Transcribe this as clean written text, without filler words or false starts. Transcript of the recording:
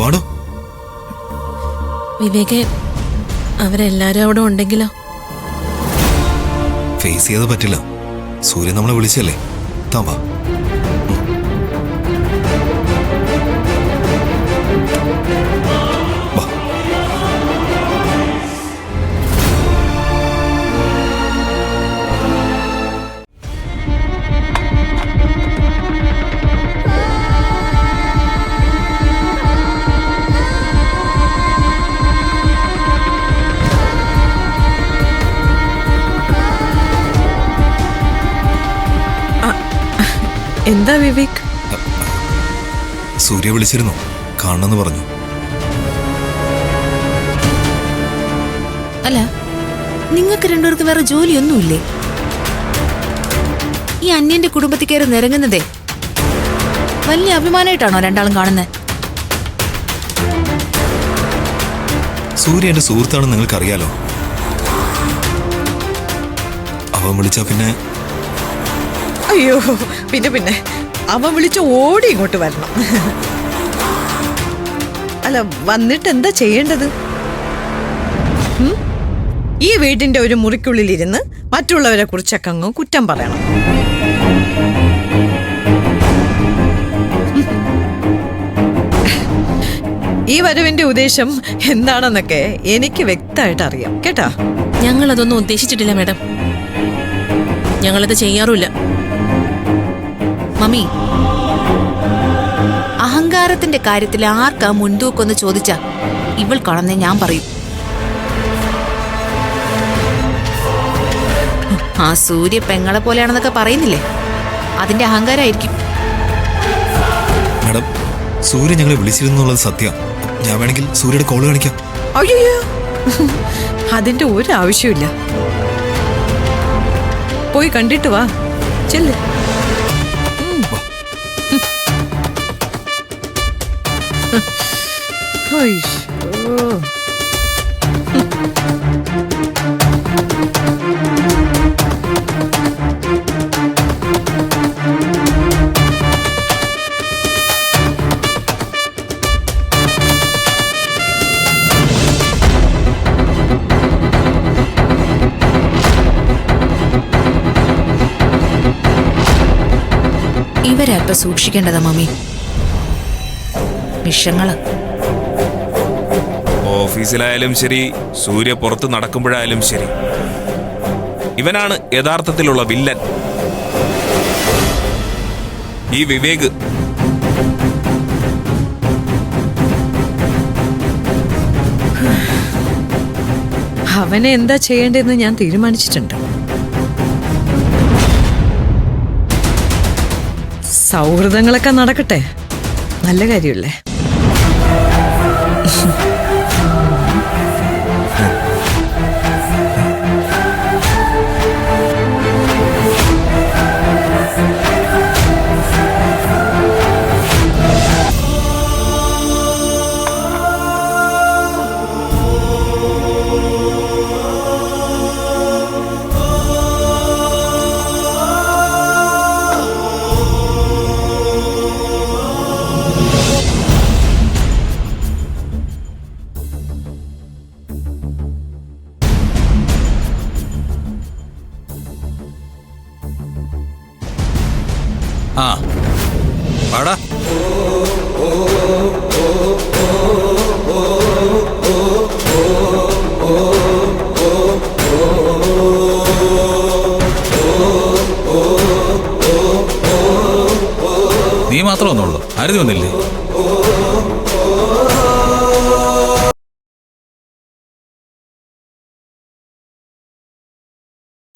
വാടോ. വിവേകെ, അവരെല്ലാരും അവിടെ ഉണ്ടെങ്കിലോ? ഫേസ് ചെയ്ത് പറ്റില്ല. സൂര്യൻ നമ്മളെ വിളിച്ചല്ലേ. താൻ വാ. എന്താ വിവേക്? സൂര്യ വിളിച്ചിരുന്നു, കാണണമെന്ന് പറഞ്ഞു. അല്ല, നിങ്ങൾക്ക് രണ്ടുപേർക്ക് വേറെ ജോലിയൊന്നുമില്ലേ? ഈ അന്യന്റെ കുടുംബത്തിൽ കയറി നിരങ്ങുന്നതേ വലിയ അഭിമാനമായിട്ടാണോ രണ്ടാളും കാണുന്നത്? സൂര്യ എന്റെ സുഹൃത്താണെന്ന് നിങ്ങൾക്കറിയാലോ. അവൻ വിളിച്ചാ പിന്നെ അയ്യോ, പിന്നെ അവൻ വിളിച്ച് ഓടി ഇങ്ങോട്ട് വരണം. അല്ല, വന്നിട്ട് എന്താ ചെയ്യേണ്ടത്? ഈ വീടിന്റെ ഒരു മുറിക്കുള്ളിലിരുന്ന് മറ്റുള്ളവരെ കുറിച്ചൊക്കെ അങ്ങ് കുറ്റം പറയണം. ഈ വരവിന്റെ ഉദ്ദേശം എന്താണെന്നൊക്കെ എനിക്ക് വ്യക്തമായിട്ട് അറിയാം കേട്ടാ. ഞങ്ങളതൊന്നും ഉദ്ദേശിച്ചിട്ടില്ല മാഡം. ഞങ്ങളത് ചെയ്യാറുമില്ല. മമ്മി, അഹങ്കാരത്തിന്റെ കാര്യത്തിൽ ആർക്കാ മുൻതൂക്കൊന്ന് ചോദിച്ചാ ഇവൾക്കാണെന്നേ ഞാൻ പറയും. ആ സൂര്യ പെങ്ങളെ പോലെയാണെന്നൊക്കെ പറയുന്നില്ലേ, അതിന്റെ അഹങ്കാരമായിരിക്കും. മാഡം, സൂര്യ ഞങ്ങളെ വിളിച്ചിരുന്നുള്ളത് സത്യം. ഞാൻ വേണമെങ്കിൽ സൂര്യയുടെ കോള് കാണിക്കാം. അയ്യോ, അതിന്റെ ഒരു ആവശ്യമില്ല. പോയി കണ്ടിട്ട് വാ, ചെല്ല്. ഇവരല്പ സൂക്ഷിക്കേണ്ടതാ മമ്മി. വിഷങ്ങള് ഓഫീസിലായാലും ശരി, സൂര്യ പുറത്ത് നടക്കുമ്പോഴായാലും ശരി, ഇവനാണ് യഥാർത്ഥത്തിലുള്ള വില്ലൻ, ഈ വിവേക്. അവനെ എന്താ ചെയ്യേണ്ടതെന്ന് ഞാൻ തീരുമാനിച്ചിട്ടുണ്ട്. സൗഹൃദങ്ങളൊക്കെ നടക്കട്ടെ, നല്ല കാര്യമല്ലേ? ആ വാടാ. നീ മാത്രം ഒന്നുള്ളൂ, ആരും വന്നില്ലേ?